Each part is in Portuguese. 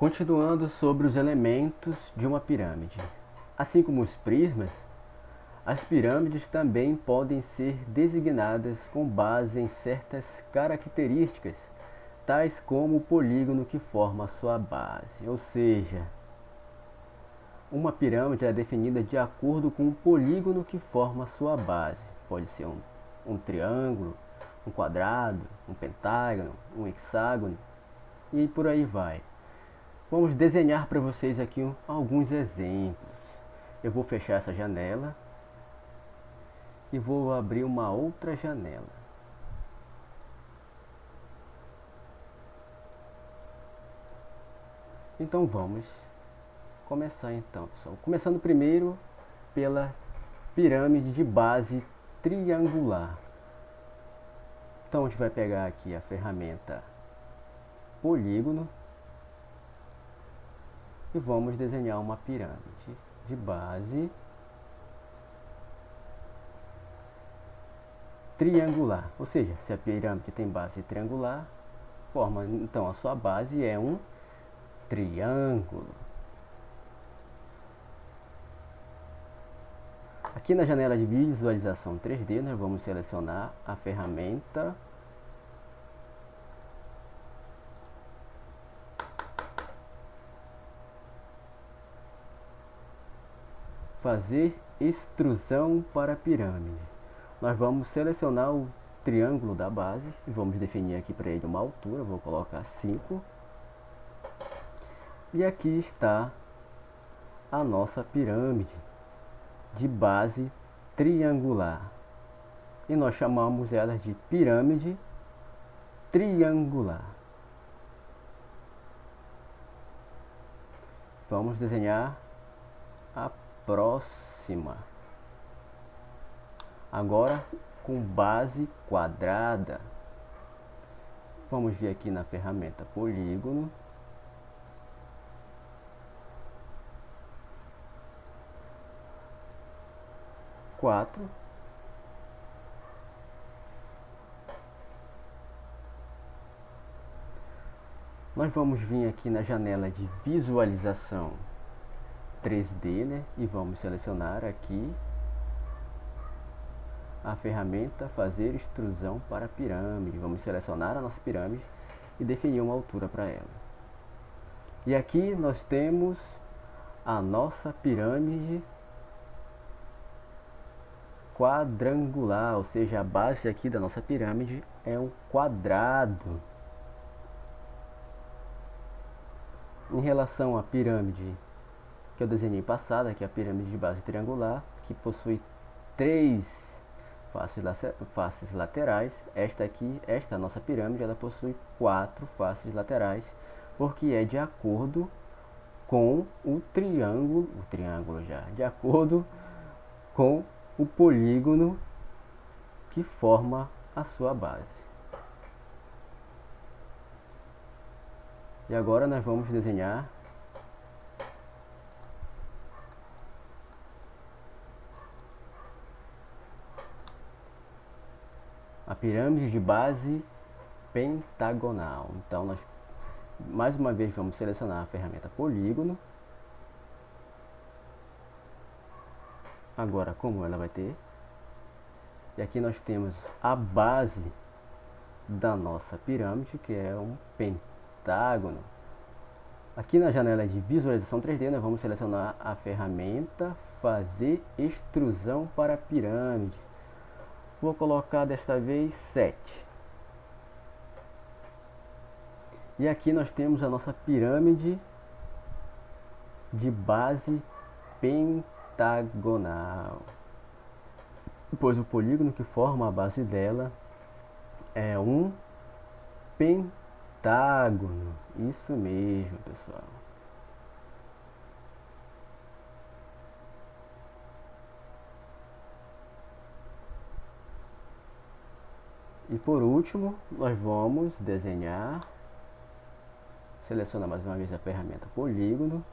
Continuando sobre os elementos de uma pirâmide. Assim como os prismas, as pirâmides também podem ser designadas com base em certas características, tais como o polígono que forma a sua base. Ou seja, uma pirâmide é definida de acordo com o polígono que forma a sua base. Pode ser um triângulo, um quadrado, um pentágono, um hexágono e por aí vai. Vamos desenhar para vocês aqui alguns exemplos. Eu vou fechar essa janela e vou abrir uma outra janela. Então vamos começar então, pessoal. Começando primeiro pela pirâmide de base triangular. Então a gente vai pegar aqui a ferramenta polígono e vamos desenhar uma pirâmide de base triangular. Ou seja, se a pirâmide tem base triangular, forma então a sua base é um triângulo. Aqui na janela de visualização 3D, nós vamos selecionar a ferramenta fazer extrusão para a pirâmide. Nós vamos selecionar o triângulo da base e vamos definir aqui para ele uma altura, vou colocar 5. E aqui está a nossa pirâmide de base triangular. E nós chamamos ela de pirâmide triangular. Vamos desenhar a próxima. Agora com base quadrada. Vamos vir aqui na ferramenta polígono. Nós vamos vir aqui na janela de visualização 3D, né? E vamos selecionar aqui a ferramenta fazer extrusão para a pirâmide. Vamos selecionar a nossa pirâmide e definir uma altura para ela. E aqui nós temos a nossa pirâmide quadrangular, ou seja, a base aqui da nossa pirâmide é um quadrado. Em relação à pirâmide que eu desenhei passada, que é a pirâmide de base triangular, que possui 3 faces laterais, esta nossa pirâmide, ela possui 4 faces laterais, porque é de acordo com o triângulo já, de acordo com o polígono que forma a sua base. E agora nós vamos desenhar a pirâmide de base pentagonal. Então nós mais uma vez vamos selecionar a ferramenta polígono. Agora, como ela vai ter, e aqui nós temos a base da nossa pirâmide, que é um pentágono. Aqui na janela de visualização 3D, nós vamos selecionar a ferramenta fazer extrusão para a pirâmide. Vou colocar desta vez 7. E aqui nós temos a nossa pirâmide de base pentagonal, pois o polígono que forma a base dela é um pentágono. Isso mesmo, pessoal. E por último, nós vamos desenhar, selecionar mais uma vez a ferramenta polígono.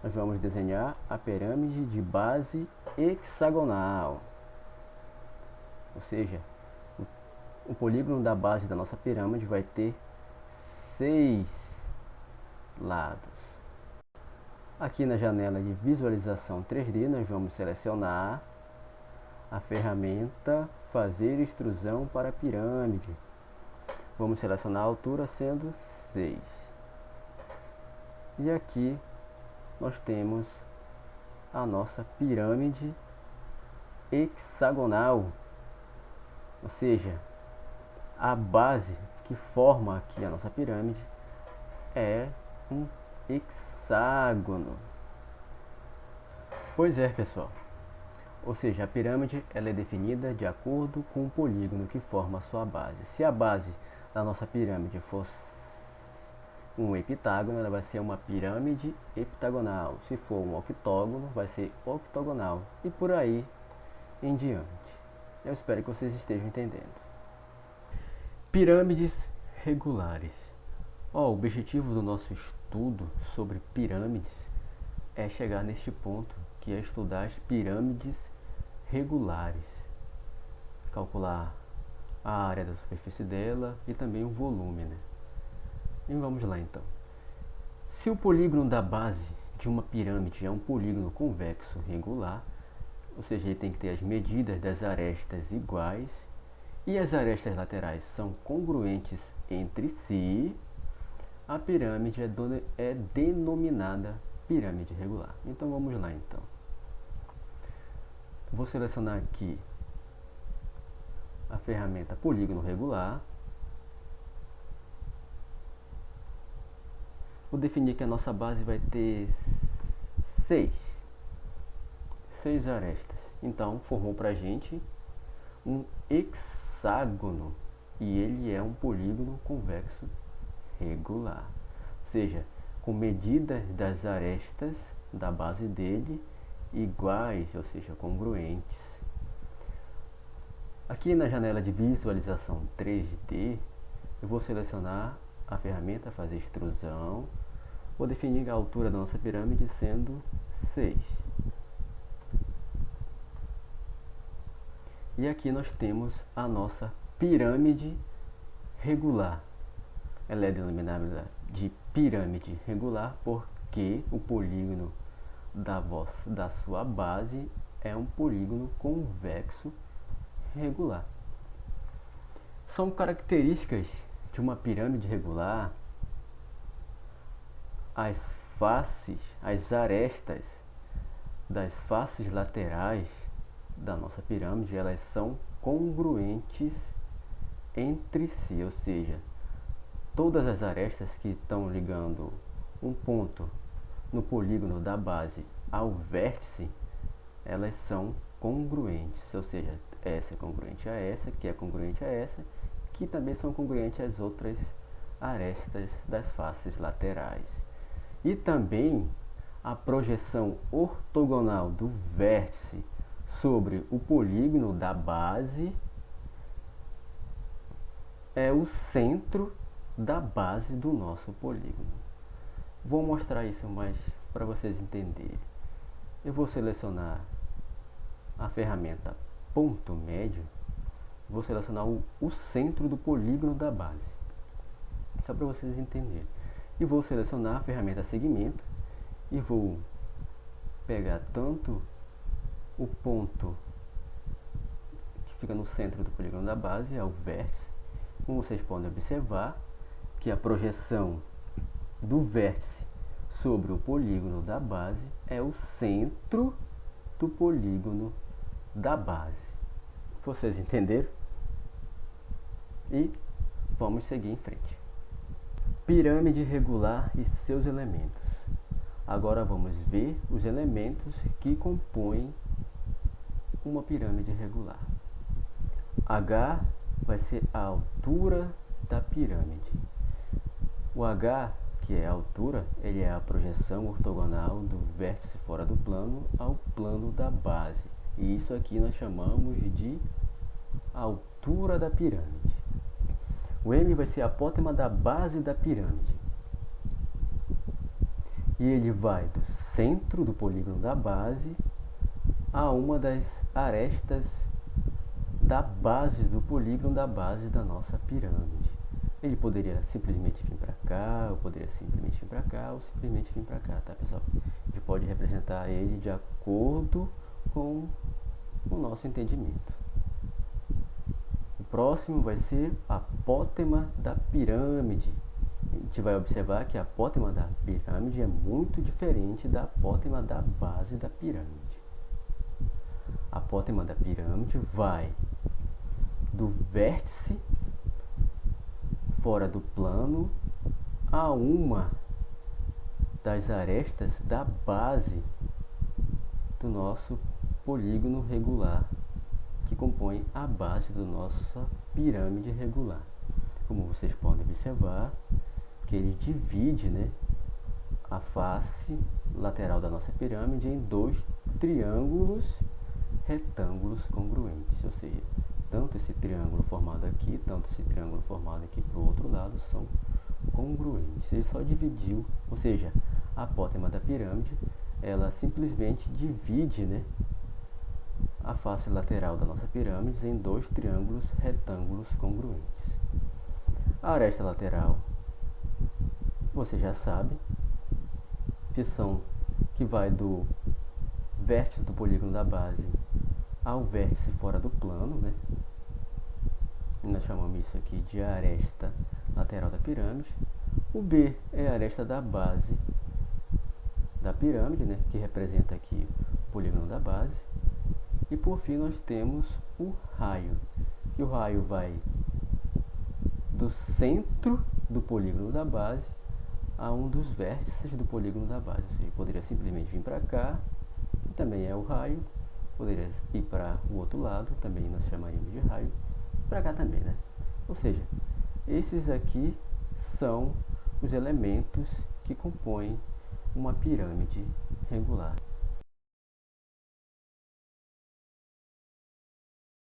Nós vamos desenhar a pirâmide de base hexagonal. Ou seja, o polígono da base da nossa pirâmide vai ter 6 lados. Aqui na janela de visualização 3D, nós vamos selecionar a ferramenta Fazer extrusão para pirâmide. Vamos selecionar a altura sendo 6. E aqui nós temos a nossa pirâmide hexagonal, ou seja, a base que forma aqui a nossa pirâmide é um hexágono. Pois é, pessoal. Ou seja, a pirâmide ela é definida de acordo com o polígono que forma a sua base. Se a base da nossa pirâmide for um heptágono, ela vai ser uma pirâmide heptagonal. Se for um octógono, vai ser octogonal. E por aí em diante. Eu espero que vocês estejam entendendo. Pirâmides regulares. O objetivo do nosso estudo sobre pirâmides é chegar neste ponto, que é estudar as pirâmides regulares, calcular a área da superfície dela e também o volume, né? E vamos lá então. Se o polígono da base de uma pirâmide é um polígono convexo regular, ou seja, ele tem que ter as medidas das arestas iguais e as arestas laterais são congruentes entre si, a pirâmide é denominada pirâmide regular. Então vamos lá então. Vou selecionar aqui a ferramenta polígono regular. Vou definir que a nossa base vai ter 6 arestas. Então formou para a gente um hexágono e ele é um polígono convexo regular, ou seja, com medidas das arestas da base dele iguais, ou seja, congruentes. Aqui na janela de visualização 3D, eu vou selecionar a ferramenta Fazer extrusão. Vou definir a altura da nossa pirâmide sendo 6. E aqui nós temos a nossa pirâmide regular. Ela é denominada de pirâmide regular porque o polígono da sua base é um polígono convexo regular. São características de uma pirâmide regular as faces, as arestas das faces laterais da nossa pirâmide, elas são congruentes entre si, ou seja, todas as arestas que estão ligando um ponto no polígono da base ao vértice, elas são congruentes, ou seja, essa é congruente a essa, que é congruente a essa, que também são congruentes às outras arestas das faces laterais. E também a projeção ortogonal do vértice sobre o polígono da base é o centro da base do nosso polígono. Vou mostrar isso mais para vocês entenderem. Eu vou selecionar a ferramenta ponto médio, vou selecionar o centro do polígono da base, só para vocês entenderem. E vou selecionar a ferramenta segmento e vou pegar tanto o ponto que fica no centro do polígono da base, ao vértice, como vocês podem observar que a projeção do vértice sobre o polígono da base é o centro do polígono da base. Vocês entenderam? E vamos seguir em frente. Pirâmide regular e seus elementos. Agora vamos ver os elementos que compõem uma pirâmide regular. H vai ser a altura da pirâmide. O H, que é a altura, ele é a projeção ortogonal do vértice fora do plano ao plano da base. E isso aqui nós chamamos de altura da pirâmide. O M vai ser a apótema da base da pirâmide. E ele vai do centro do polígono da base a uma das arestas da base do polígono da base da nossa pirâmide. Ele poderia simplesmente vir para cá, ou poderia simplesmente vir para cá ou simplesmente vir para cá, tá, pessoal? A gente pode representar ele de acordo com o nosso entendimento. O próximo vai ser a apótema da pirâmide. A gente vai observar que a apótema da pirâmide é muito diferente da apótema da base da pirâmide. A apótema da pirâmide vai do vértice fora do plano a uma das arestas da base do nosso polígono regular, que compõe a base da nossa pirâmide regular. Como vocês podem observar, que ele divide, né, a face lateral da nossa pirâmide em dois triângulos retângulos congruentes, ou seja, tanto esse triângulo formado aqui, tanto esse triângulo formado aqui para o outro lado são congruentes. Ele só dividiu, ou seja, a apótema da pirâmide, ela simplesmente divide, né, a face lateral da nossa pirâmide em dois triângulos retângulos congruentes. A aresta lateral, você já sabe, que vai do vértice do polígono da base ao vértice fora do plano, né? E nós chamamos isso aqui de aresta lateral da pirâmide. O B é a aresta da base da pirâmide, né, que representa aqui o polígono da base. E por fim nós temos o raio, que o raio vai do centro do polígono da base a um dos vértices do polígono da base. Ou seja, poderia simplesmente vir para cá, que também é o raio, poderia ir para o outro lado, também nós chamaríamos de raio, para cá também, né? Ou seja, esses aqui são os elementos que compõem uma pirâmide regular.